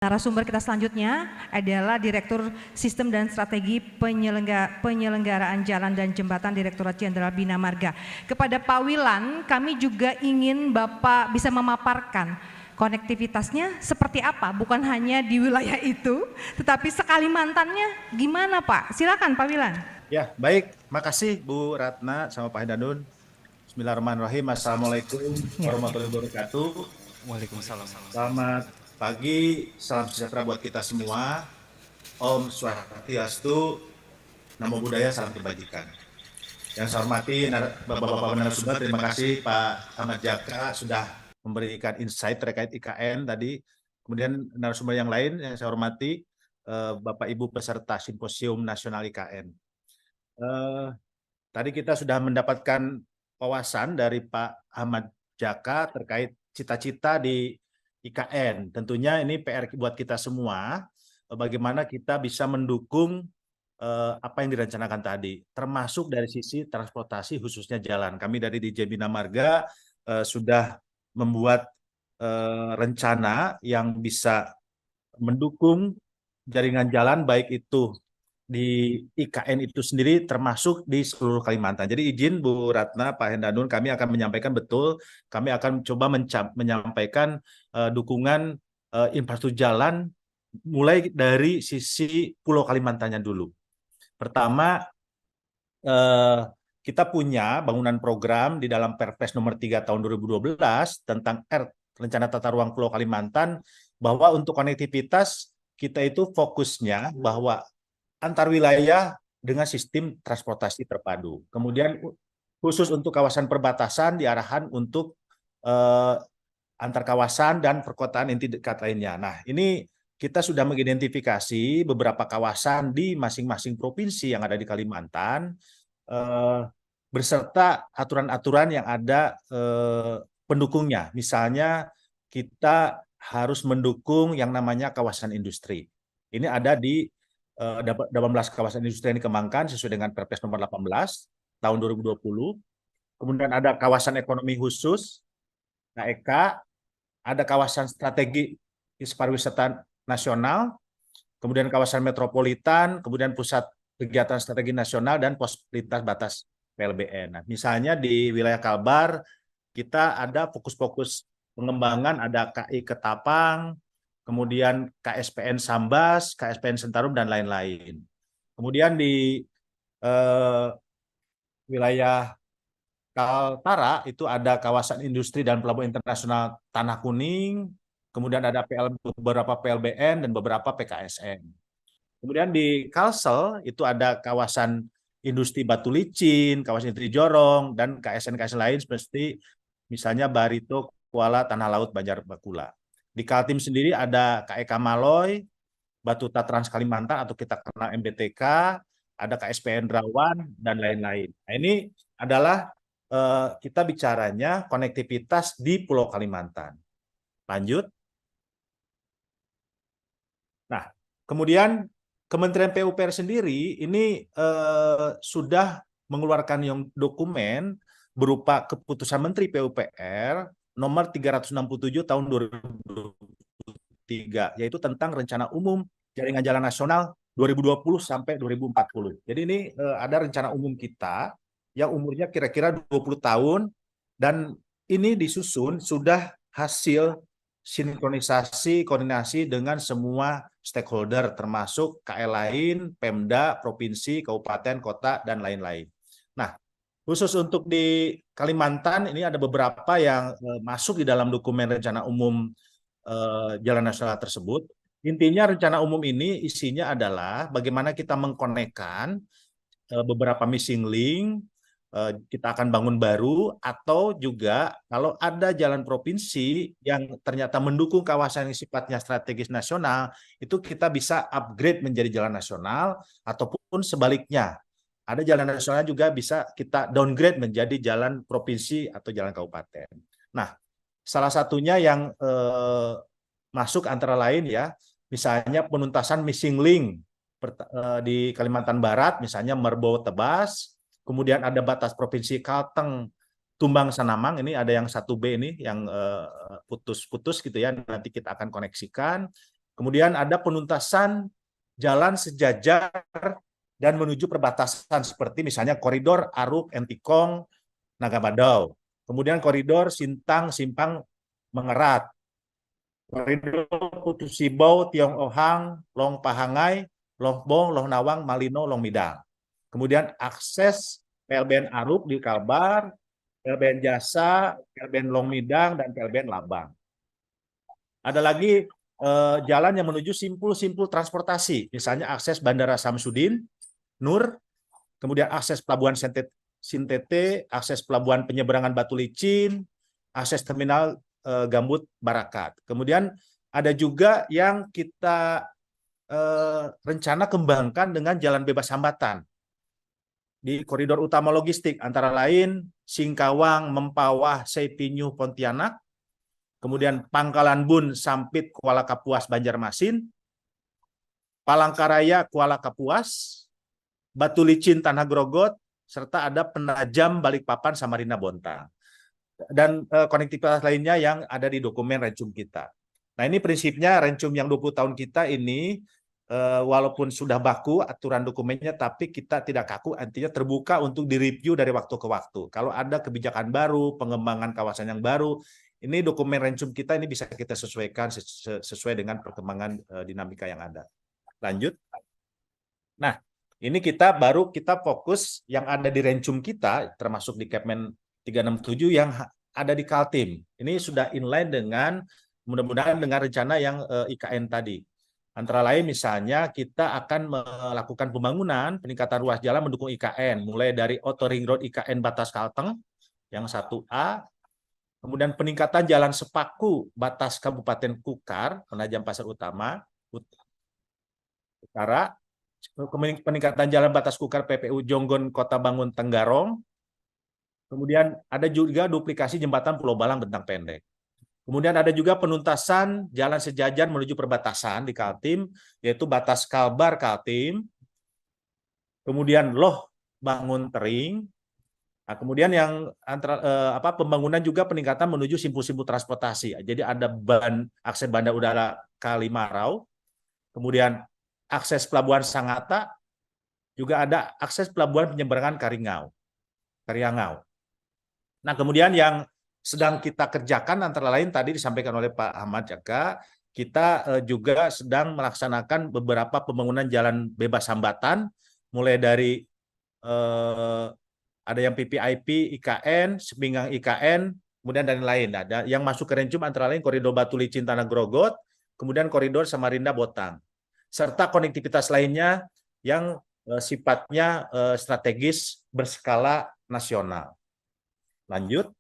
Narasumber kita selanjutnya adalah Direktur Sistem dan Strategi Penyelenggaraan Jalan dan Jembatan Direktorat Jenderal Bina Marga. Kepada Pak Wilan, kami juga ingin Bapak bisa memaparkan konektivitasnya seperti apa, bukan hanya di wilayah itu, tetapi sekalimantannya gimana Pak? Silakan Pak Wilan. Ya, baik. Makasih Bu Ratna sama Pak Hendanun. Bismillahirrahmanirrahim. Assalamualaikum warahmatullahi wabarakatuh. Waalaikumsalam. Selamat pagi, salam sejahtera buat kita semua. Om Swastiastu, Namo Buddhaya, salam kebajikan. Yang saya hormati Bapak-Bapak narasumber, terima kasih Pak Ahmad Jaka sudah memberikan insight terkait IKN tadi. Kemudian narasumber yang lain yang saya hormati, Bapak Ibu peserta Simposium Nasional IKN. Tadi kita sudah mendapatkan wawasan dari Pak Ahmad Jaka terkait cita-cita di IKN. Tentunya ini PR buat kita semua, bagaimana kita bisa mendukung apa yang direncanakan tadi, termasuk dari sisi transportasi khususnya jalan. Kami dari DJ Bina Marga sudah membuat rencana yang bisa mendukung jaringan jalan baik itu di IKN itu sendiri termasuk di seluruh Kalimantan. Jadi izin Bu Ratna, Pak Hendanun, kami akan menyampaikan betul, kami akan coba menyampaikan dukungan infrastruktur jalan mulai dari sisi Pulau Kalimantannya dulu. Pertama, kita punya bangunan program di dalam Perpres nomor 3 tahun 2012 tentang Rencana Tata Ruang Pulau Kalimantan, bahwa untuk konektivitas kita itu fokusnya bahwa antar wilayah dengan sistem transportasi terpadu. Kemudian khusus untuk kawasan perbatasan diarahkan untuk antar kawasan dan perkotaan inti dekat lainnya. Nah, ini kita sudah mengidentifikasi beberapa kawasan di masing-masing provinsi yang ada di Kalimantan beserta aturan-aturan yang ada pendukungnya. Misalnya kita harus mendukung yang namanya kawasan industri. Ini ada di 18 kawasan industri yang dikembangkan sesuai dengan Perpres nomor 18 tahun 2020. Kemudian ada kawasan ekonomi khusus, KEK, ada kawasan strategi pariwisata nasional, kemudian kawasan metropolitan, kemudian pusat kegiatan strategi nasional, dan pos lintas batas PLBN. Nah, misalnya di wilayah Kalbar, kita ada fokus-fokus pengembangan, ada KI Ketapang, kemudian KSPN Sambas, KSPN Sentarum, dan lain-lain. Kemudian di wilayah Kaltara itu ada kawasan industri dan pelabuhan internasional Tanah Kuning, kemudian ada beberapa PLBN dan beberapa PKSN. Kemudian di Kalsel itu ada kawasan industri batu licin, kawasan industri jorong, dan KSN-KSN lain seperti misalnya Barito, Kuala, Tanah Laut, Banjar Bakula. Di Kaltim sendiri ada KEK Maloy, Batuta Trans Kalimantan atau kita kenal MBTK, ada KSPN Rawan, dan lain-lain. Nah, ini adalah kita bicaranya konektivitas di Pulau Kalimantan. Lanjut. Nah, kemudian Kementerian PUPR sendiri ini sudah mengeluarkan dokumen berupa keputusan Menteri PUPR nomor 367 tahun 2023, yaitu tentang Rencana Umum Jaringan Jalan Nasional 2020 sampai 2040. Jadi ini ada rencana umum kita yang umurnya kira-kira 20 tahun, dan ini disusun sudah hasil sinkronisasi, koordinasi dengan semua stakeholder, termasuk KL lain, Pemda, Provinsi, Kabupaten, Kota, dan lain-lain. Nah, khusus untuk di Kalimantan, ini ada beberapa yang masuk di dalam dokumen rencana umum Jalan Nasional tersebut. Intinya rencana umum ini isinya adalah bagaimana kita mengkonekkan beberapa missing link, kita akan bangun baru, atau juga kalau ada jalan provinsi yang ternyata mendukung kawasan yang sifatnya strategis nasional, itu kita bisa upgrade menjadi jalan nasional, ataupun sebaliknya. Ada jalan nasional juga bisa kita downgrade menjadi jalan provinsi atau jalan kabupaten. Nah, salah satunya yang masuk antara lain ya, misalnya penuntasan missing link di Kalimantan Barat, misalnya Merbo Tebas, kemudian ada batas provinsi Kalteng Tumbang Sanamang, ini ada yang 1B ini yang putus-putus gitu ya, nanti kita akan koneksikan. Kemudian ada penuntasan jalan sejajar dan menuju perbatasan seperti misalnya koridor Aruk, Entikong, Nagabadau. Kemudian koridor Sintang, Simpang, Mengerat. Koridor Putus Sibau, Tiong Ohang, Long Pahangai, Long Bong, Long Nawang, Malino, Long Midang. Kemudian akses PLBN Aruk di Kalbar, PLBN Jasa, PLBN Long Midang, dan PLBN Labang. Ada lagi jalan yang menuju simpul-simpul transportasi, misalnya akses Bandara Samsudin, Nur, kemudian akses Pelabuhan Sintete, akses Pelabuhan Penyeberangan Batu Licin, akses Terminal Gambut Barakat. Kemudian ada juga yang kita rencana kembangkan dengan jalan bebas hambatan di koridor utama logistik, antara lain Singkawang, Mempawah, Seipinyu, Pontianak, kemudian Pangkalan Bun, Sampit, Kuala Kapuas, Banjarmasin, Palangkaraya, Kuala Kapuas, Batu Licin, Tanah Grogot, serta ada Penajam, Balikpapan, Samarinda, Bontang. Dan konektivitas lainnya yang ada di dokumen Rencum kita. Nah, ini prinsipnya Rencum yang 20 tahun kita ini, walaupun sudah baku aturan dokumennya, tapi kita tidak kaku, artinya terbuka untuk direview dari waktu ke waktu. Kalau ada kebijakan baru, pengembangan kawasan yang baru, ini dokumen Rencum kita ini bisa kita sesuaikan sesuai dengan perkembangan dinamika yang ada. Lanjut. Nah, ini kita fokus yang ada di Rencum kita, termasuk di Kepmen 367 yang ada di Kaltim. Ini sudah inline dengan, mudah-mudahan dengan rencana yang IKN tadi. Antara lain misalnya kita akan melakukan pembangunan peningkatan ruas jalan mendukung IKN, mulai dari Outer Ring Road IKN Batas Kalteng yang 1A, kemudian peningkatan jalan sepaku batas Kabupaten Kukar, Penajam Pasar Utara, peningkatan jalan batas Kukar PPU Jonggon Kota Bangun Tenggarong, kemudian ada juga duplikasi jembatan Pulau Balang Bentang Pendek. Kemudian ada juga penuntasan jalan sejajar menuju perbatasan di Kaltim, yaitu batas Kalbar Kaltim, kemudian Loh Bangun Tering. Nah, kemudian yang pembangunan juga peningkatan menuju simpul-simpul transportasi. Jadi ada akses bandar udara Kalimarau, kemudian akses pelabuhan Sangatta, juga ada akses pelabuhan penyeberangan Karingau. Nah, kemudian yang sedang kita kerjakan antara lain tadi disampaikan oleh Pak Ahmad Jaka, kita juga sedang melaksanakan beberapa pembangunan jalan bebas hambatan, mulai dari ada yang PPIP IKN, Sepinggang IKN, kemudian dan lain. Ada yang masuk ke Rencum antara lain koridor Batu Licin Tanah Grogot, kemudian koridor Samarinda Botang, serta konektivitas lainnya yang sifatnya strategis berskala nasional. Lanjut.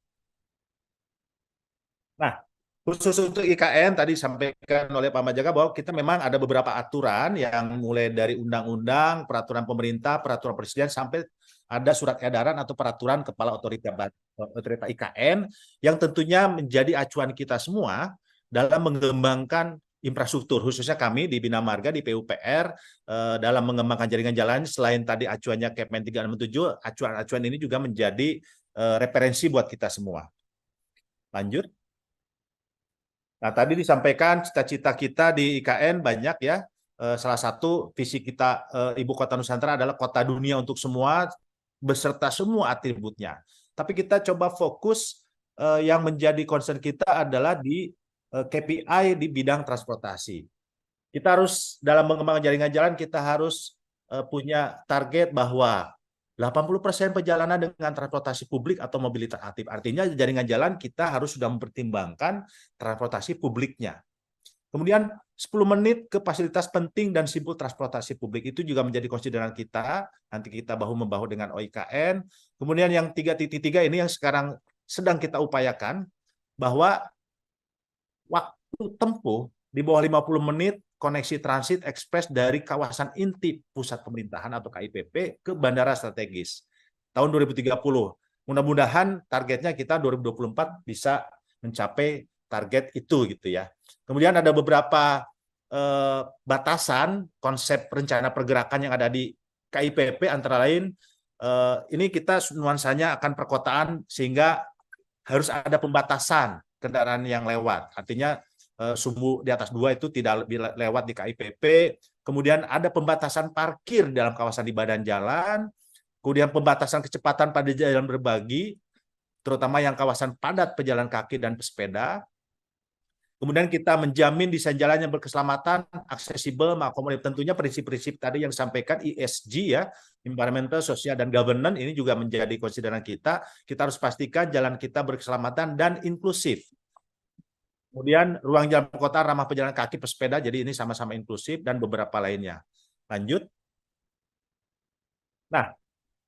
Nah, khusus untuk IKN tadi disampaikan oleh Pak Majaga bahwa kita memang ada beberapa aturan yang mulai dari undang-undang, peraturan pemerintah, peraturan presiden, sampai ada surat edaran atau peraturan kepala otorita IKN yang tentunya menjadi acuan kita semua dalam mengembangkan infrastruktur, khususnya kami di Bina Marga, di PUPR, dalam mengembangkan jaringan jalan. Selain tadi acuannya Kepmen 367, acuan-acuan ini juga menjadi referensi buat kita semua. Lanjut. Nah, tadi disampaikan cita-cita kita di IKN banyak ya. Salah satu visi kita Ibu Kota Nusantara adalah kota dunia untuk semua, beserta semua atributnya. Tapi kita coba fokus yang menjadi concern kita adalah di KPI di bidang transportasi. Kita harus dalam mengembangkan jaringan jalan, kita harus punya target bahwa 80% perjalanan dengan transportasi publik atau mobilitas aktif. Artinya jaringan jalan kita harus sudah mempertimbangkan transportasi publiknya. Kemudian 10 menit ke fasilitas penting dan simpul transportasi publik itu juga menjadi konsideran kita. Nanti kita bahu-membahu dengan OIKN. Kemudian yang 3.3 ini yang sekarang sedang kita upayakan, bahwa waktu tempuh di bawah 50 menit koneksi transit ekspres dari kawasan inti pusat pemerintahan atau KIPP ke bandara strategis tahun 2030. Mudah-mudahan targetnya kita 2024 bisa mencapai target itu gitu ya. Kemudian ada beberapa batasan konsep rencana pergerakan yang ada di KIPP, antara lain ini kita nuansanya akan perkotaan sehingga harus ada pembatasan kendaraan yang lewat. Artinya sumbu di atas 2 itu tidak lebih lewat di KIPP. Kemudian ada pembatasan parkir dalam kawasan di badan jalan, kemudian pembatasan kecepatan pada jalan berbagi, terutama yang kawasan padat pejalan kaki dan pesepeda. Kemudian kita menjamin desain jalan yang berkeselamatan, aksesibel, mengakomodir tentunya prinsip-prinsip tadi yang disampaikan ESG ya, environmental, social, dan governance ini juga menjadi konsideran kita. Kita harus pastikan jalan kita berkeselamatan dan inklusif. Kemudian ruang jalan kota ramah pejalan kaki pesepeda, jadi ini sama-sama inklusif dan beberapa lainnya. Lanjut. Nah,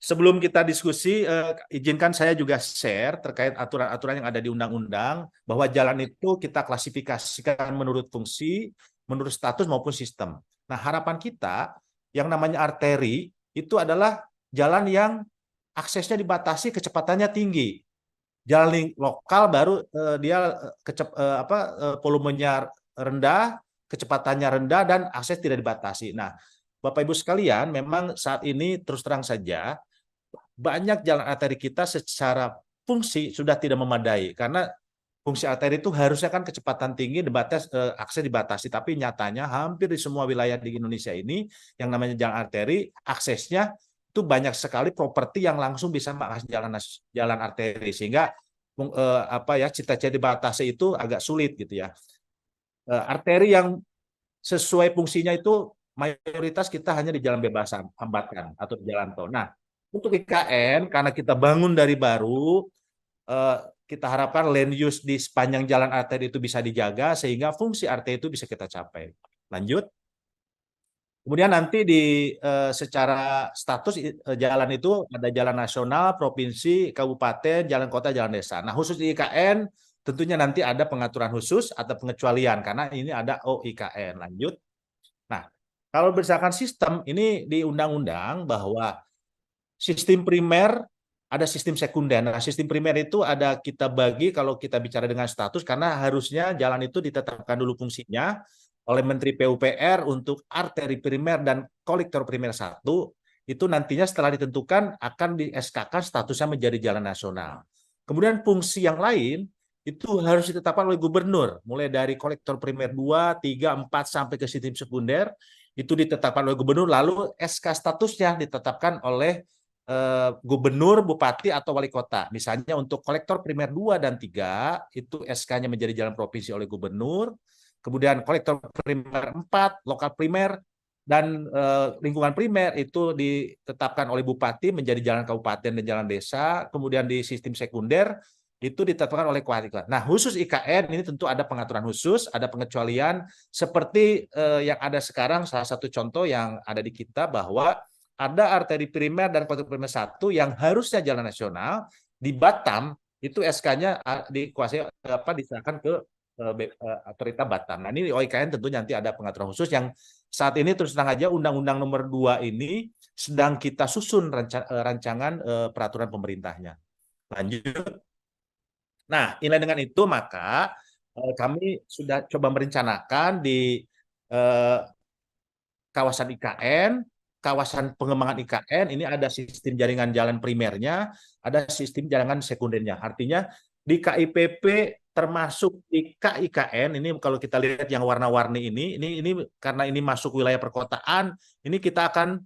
sebelum kita diskusi, izinkan saya juga share terkait aturan-aturan yang ada di undang-undang, bahwa jalan itu kita klasifikasikan menurut fungsi, menurut status maupun sistem. Nah, harapan kita yang namanya arteri itu adalah jalan yang aksesnya dibatasi, kecepatannya tinggi. Jalan lokal baru dia volumenya rendah, kecepatannya rendah, dan akses tidak dibatasi. Nah, Bapak Ibu sekalian, memang saat ini terus terang saja, banyak jalan arteri kita secara fungsi sudah tidak memadai, karena fungsi arteri itu harusnya kan kecepatan tinggi, akses dibatasi, tapi nyatanya hampir di semua wilayah di Indonesia ini yang namanya jalan arteri, aksesnya itu banyak sekali properti yang langsung bisa mengakses jalan arteri, sehingga cita-cita dibatasi itu agak sulit gitu ya. Arteri yang sesuai fungsinya itu mayoritas kita hanya di jalan bebas hambatan atau di jalan tol. Nah, untuk IKN, karena kita bangun dari baru, kita harapkan land use di sepanjang jalan arteri itu bisa dijaga, sehingga fungsi arteri itu bisa kita capai. Lanjut. Kemudian nanti secara status jalan itu ada jalan nasional, provinsi, kabupaten, jalan kota, jalan desa. Nah, khusus di IKN, tentunya nanti ada pengaturan khusus atau pengecualian, karena ini ada OIKN. Lanjut. Nah, kalau berdasarkan sistem, ini di undang-undang bahwa sistem primer, ada sistem sekunder. Nah, sistem primer itu ada kita bagi kalau kita bicara dengan status, karena harusnya jalan itu ditetapkan dulu fungsinya oleh Menteri PUPR untuk arteri primer dan kolektor primer 1, itu nantinya setelah ditentukan akan di SK-kan statusnya menjadi jalan nasional. Kemudian fungsi yang lain itu harus ditetapkan oleh gubernur, mulai dari kolektor primer 2, 3, 4 sampai ke sistem sekunder, itu ditetapkan oleh gubernur, lalu SK statusnya ditetapkan oleh gubernur, bupati, atau wali kota. Misalnya untuk kolektor primer 2 dan 3, itu SK-nya menjadi jalan provinsi oleh gubernur. Kemudian kolektor primer 4, lokal primer, dan lingkungan primer itu ditetapkan oleh bupati menjadi jalan kabupaten dan jalan desa. Kemudian di sistem sekunder itu ditetapkan oleh kualitas. Nah, khusus IKN ini tentu ada pengaturan khusus, ada pengecualian seperti yang ada sekarang. Salah satu contoh yang ada di kita bahwa ada arteri primer dan kolektor primer 1 yang harusnya jalan nasional di Batam itu SK-nya dikuasai diserahkan ke otorita Batam. Nah, ini OIKN tentu nanti ada pengaturan khusus yang saat ini terus terang aja Undang-Undang Nomor 2 ini sedang kita susun rancangan peraturan pemerintahnya. Lanjut. Nah, inline dengan itu maka kami sudah coba merencanakan di kawasan IKN, kawasan pengembangan IKN, ini ada sistem jaringan jalan primernya, ada sistem jaringan sekundernya. Artinya di KIPP termasuk di KIKN, ini kalau kita lihat yang warna-warni ini karena ini masuk wilayah perkotaan, ini kita akan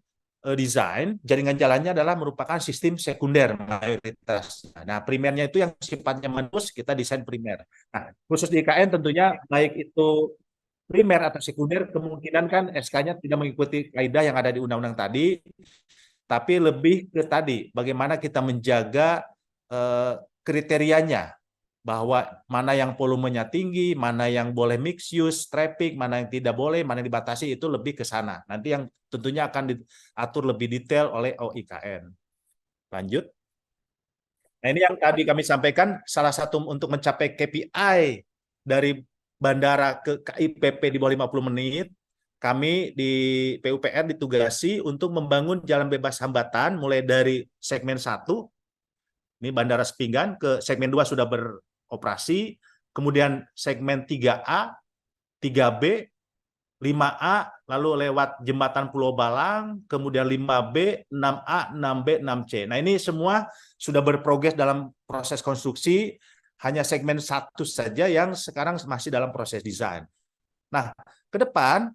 desain jaringan jalannya adalah merupakan sistem sekunder mayoritas. Nah, primernya itu yang sifatnya menerus, kita desain primer. Nah, khusus di IKN tentunya baik itu primer atau sekunder, kemungkinan kan SK-nya tidak mengikuti kaidah yang ada di undang-undang tadi, tapi lebih ke tadi, bagaimana kita menjaga kriterianya, bahwa mana yang volumenya tinggi, mana yang boleh mix use, traffic, mana yang tidak boleh, mana yang dibatasi, itu lebih ke sana. Nanti yang tentunya akan diatur lebih detail oleh OIKN. Lanjut. Nah, ini yang tadi kami sampaikan, salah satu untuk mencapai KPI dari bandara ke KIPP di bawah 50 menit, kami di PUPR ditugasi untuk membangun jalan bebas hambatan mulai dari segmen 1, ini Bandara Sepinggan, ke segmen 2 sudah beroperasi, kemudian segmen 3A, 3B, 5A, lalu lewat jembatan Pulau Balang, kemudian 5B, 6A, 6B, 6C. Nah, ini semua sudah berprogres dalam proses konstruksi. hanya segmen satu saja yang sekarang masih dalam proses desain. Nah, ke depan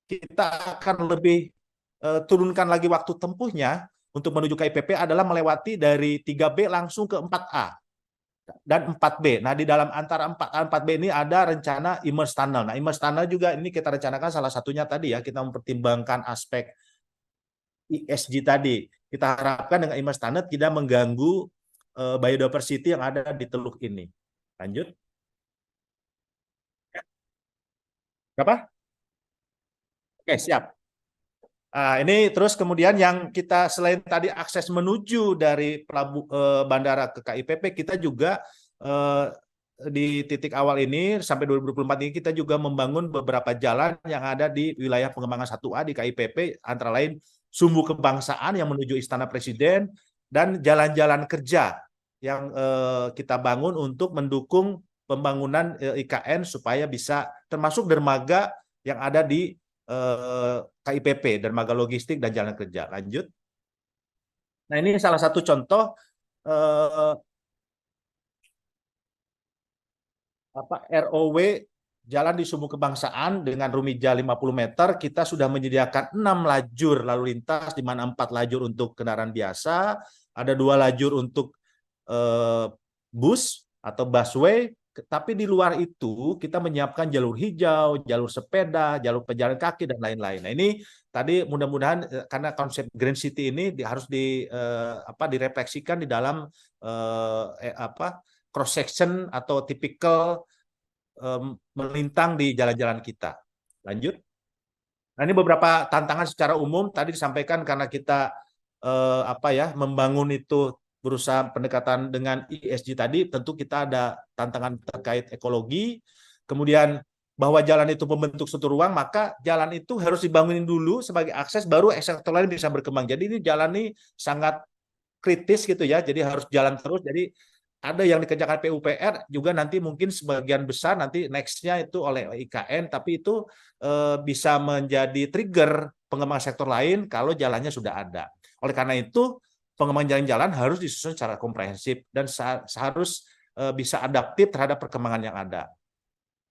kita akan lebih turunkan lagi waktu tempuhnya untuk menuju ke IPP adalah melewati dari 3B langsung ke 4A dan 4B. Nah, di dalam antara 4A dan 4B ini ada rencana immerse tunnel. Nah, immerse tunnel juga ini kita rencanakan salah satunya tadi ya, kita mempertimbangkan aspek ESG tadi. Kita harapkan dengan immerse tunnel tidak mengganggu biodiversity yang ada di teluk ini. Lanjut. Berapa? Oke, siap. Ini terus kemudian yang kita selain tadi akses menuju dari bandara ke KIPP, kita juga di titik awal ini sampai 2024 ini kita juga membangun beberapa jalan yang ada di wilayah pengembangan 1A di KIPP, antara lain Sumbu Kebangsaan yang menuju Istana Presiden dan jalan-jalan kerja yang kita bangun untuk mendukung pembangunan IKN supaya bisa termasuk dermaga yang ada di KIPP, dermaga logistik dan jalan kerja. Lanjut. Nah, ini salah satu contoh ROW jalan di Sumbu Kebangsaan dengan rumija 50 meter. Kita sudah menyediakan 6 lajur lalu lintas, di mana 4 lajur untuk kendaraan biasa, ada 2 lajur untuk bus atau busway. Tapi di luar itu kita menyiapkan jalur hijau, jalur sepeda, jalur pejalan kaki dan lain-lain. Nah, ini tadi mudah-mudahan karena konsep Green City ini harus direfleksikan di dalam cross section atau typical melintang di jalan-jalan kita. Lanjut. Nah, ini beberapa tantangan secara umum tadi disampaikan karena kita membangun itu berusaha pendekatan dengan ESG tadi, tentu kita ada tantangan terkait ekologi, kemudian bahwa jalan itu membentuk suatu ruang, maka jalan itu harus dibangunin dulu sebagai akses, baru sektor lain bisa berkembang. Jadi ini jalan ini sangat kritis gitu ya, jadi harus jalan terus. Jadi ada yang dikerjakan PUPR juga nanti mungkin sebagian besar nanti next-nya itu oleh IKN, tapi itu bisa menjadi trigger pengembangan sektor lain kalau jalannya sudah ada. Oleh karena itu, pengembangan jalan-jalan harus disusun secara komprehensif dan harus bisa adaptif terhadap perkembangan yang ada.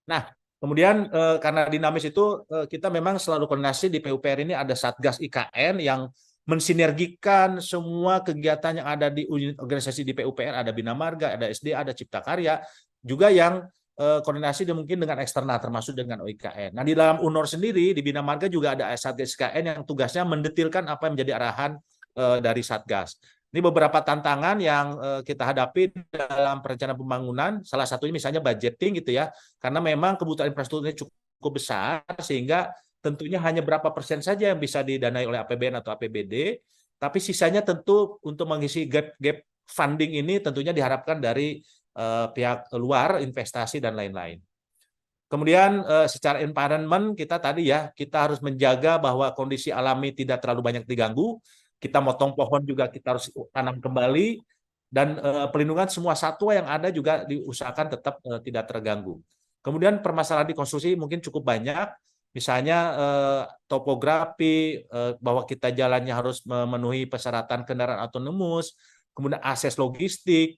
Nah, kemudian karena dinamis itu kita memang selalu koordinasi di PUPR ini ada Satgas IKN yang mensinergikan semua kegiatan yang ada di organisasi di PUPR, ada Bina Marga, ada SD, ada Cipta Karya, juga yang koordinasi mungkin dengan eksternal termasuk dengan OIKN. Nah, di dalam UNOR sendiri di Bina Marga juga ada Satgas IKN yang tugasnya mendetilkan apa yang menjadi arahan dari Satgas. Ini beberapa tantangan yang kita hadapi dalam perencanaan pembangunan. Salah satunya misalnya budgeting gitu ya, karena memang kebutuhan infrastrukturnya cukup besar sehingga tentunya hanya berapa persen saja yang bisa didanai oleh APBN atau APBD, tapi sisanya tentu untuk mengisi gap funding ini tentunya diharapkan dari pihak luar, investasi dan lain-lain. Kemudian secara environment kita tadi ya, kita harus menjaga bahwa kondisi alami tidak terlalu banyak diganggu. Kita motong pohon juga kita harus tanam kembali, dan pelindungan semua satwa yang ada juga diusahakan tetap tidak terganggu. Kemudian permasalahan di konstruksi mungkin cukup banyak, misalnya topografi, bahwa kita jalannya harus memenuhi persyaratan kendaraan autonomous, kemudian akses logistik,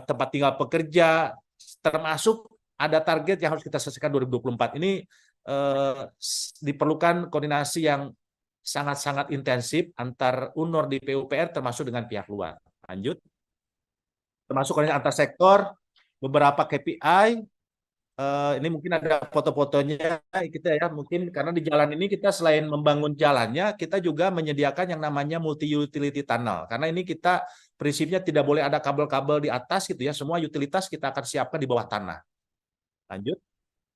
tempat tinggal pekerja, termasuk ada target yang harus kita selesaikan 2024. Ini diperlukan koordinasi yang sangat-sangat intensif antar UNOR di PUPR termasuk dengan pihak luar. Lanjut. Termasuk koordinasi antar sektor, beberapa KPI, ini mungkin ada foto-fotonya kita ya, mungkin karena di jalan ini kita selain membangun jalannya, kita juga menyediakan yang namanya multi-utility tunnel. Karena ini kita prinsipnya tidak boleh ada kabel-kabel di atas gitu ya, semua utilitas kita akan siapkan di bawah tanah. Lanjut.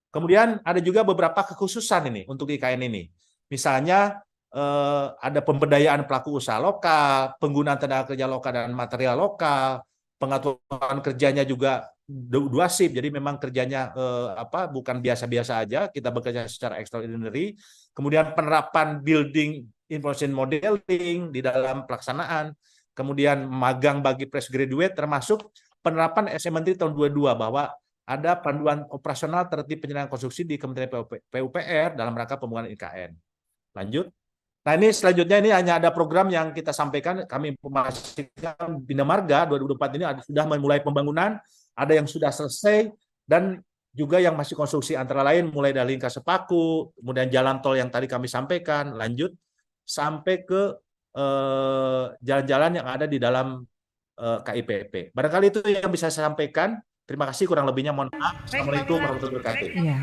Kemudian ada juga beberapa kekhususan ini untuk IKN ini. Misalnya ada pemberdayaan pelaku usaha lokal, penggunaan tenaga kerja lokal dan material lokal, pengaturan kerjanya juga 2 shift, jadi memang kerjanya bukan biasa-biasa aja, kita bekerja secara extraordinary. Kemudian penerapan building information modeling di dalam pelaksanaan, kemudian magang bagi fresh graduate, termasuk penerapan SM Menteri tahun 22 bahwa ada panduan operasional tertib penyelenggaraan konstruksi di Kementerian PUPR dalam rangka pembangunan IKN. Lanjut. Nah, ini selanjutnya ini hanya ada program yang kita sampaikan, kami informasikan Bina Marga 2024 ini sudah memulai pembangunan ada yang sudah selesai, dan juga yang masih konstruksi, antara lain mulai dari Lingkar Sepaku, kemudian jalan tol yang tadi kami sampaikan, lanjut sampai ke jalan-jalan yang ada di dalam KIPP. Barangkali itu yang bisa saya sampaikan. Terima kasih, kurang lebihnya mohon maaf. Assalamualaikum warahmatullahi wabarakatuh. Iya,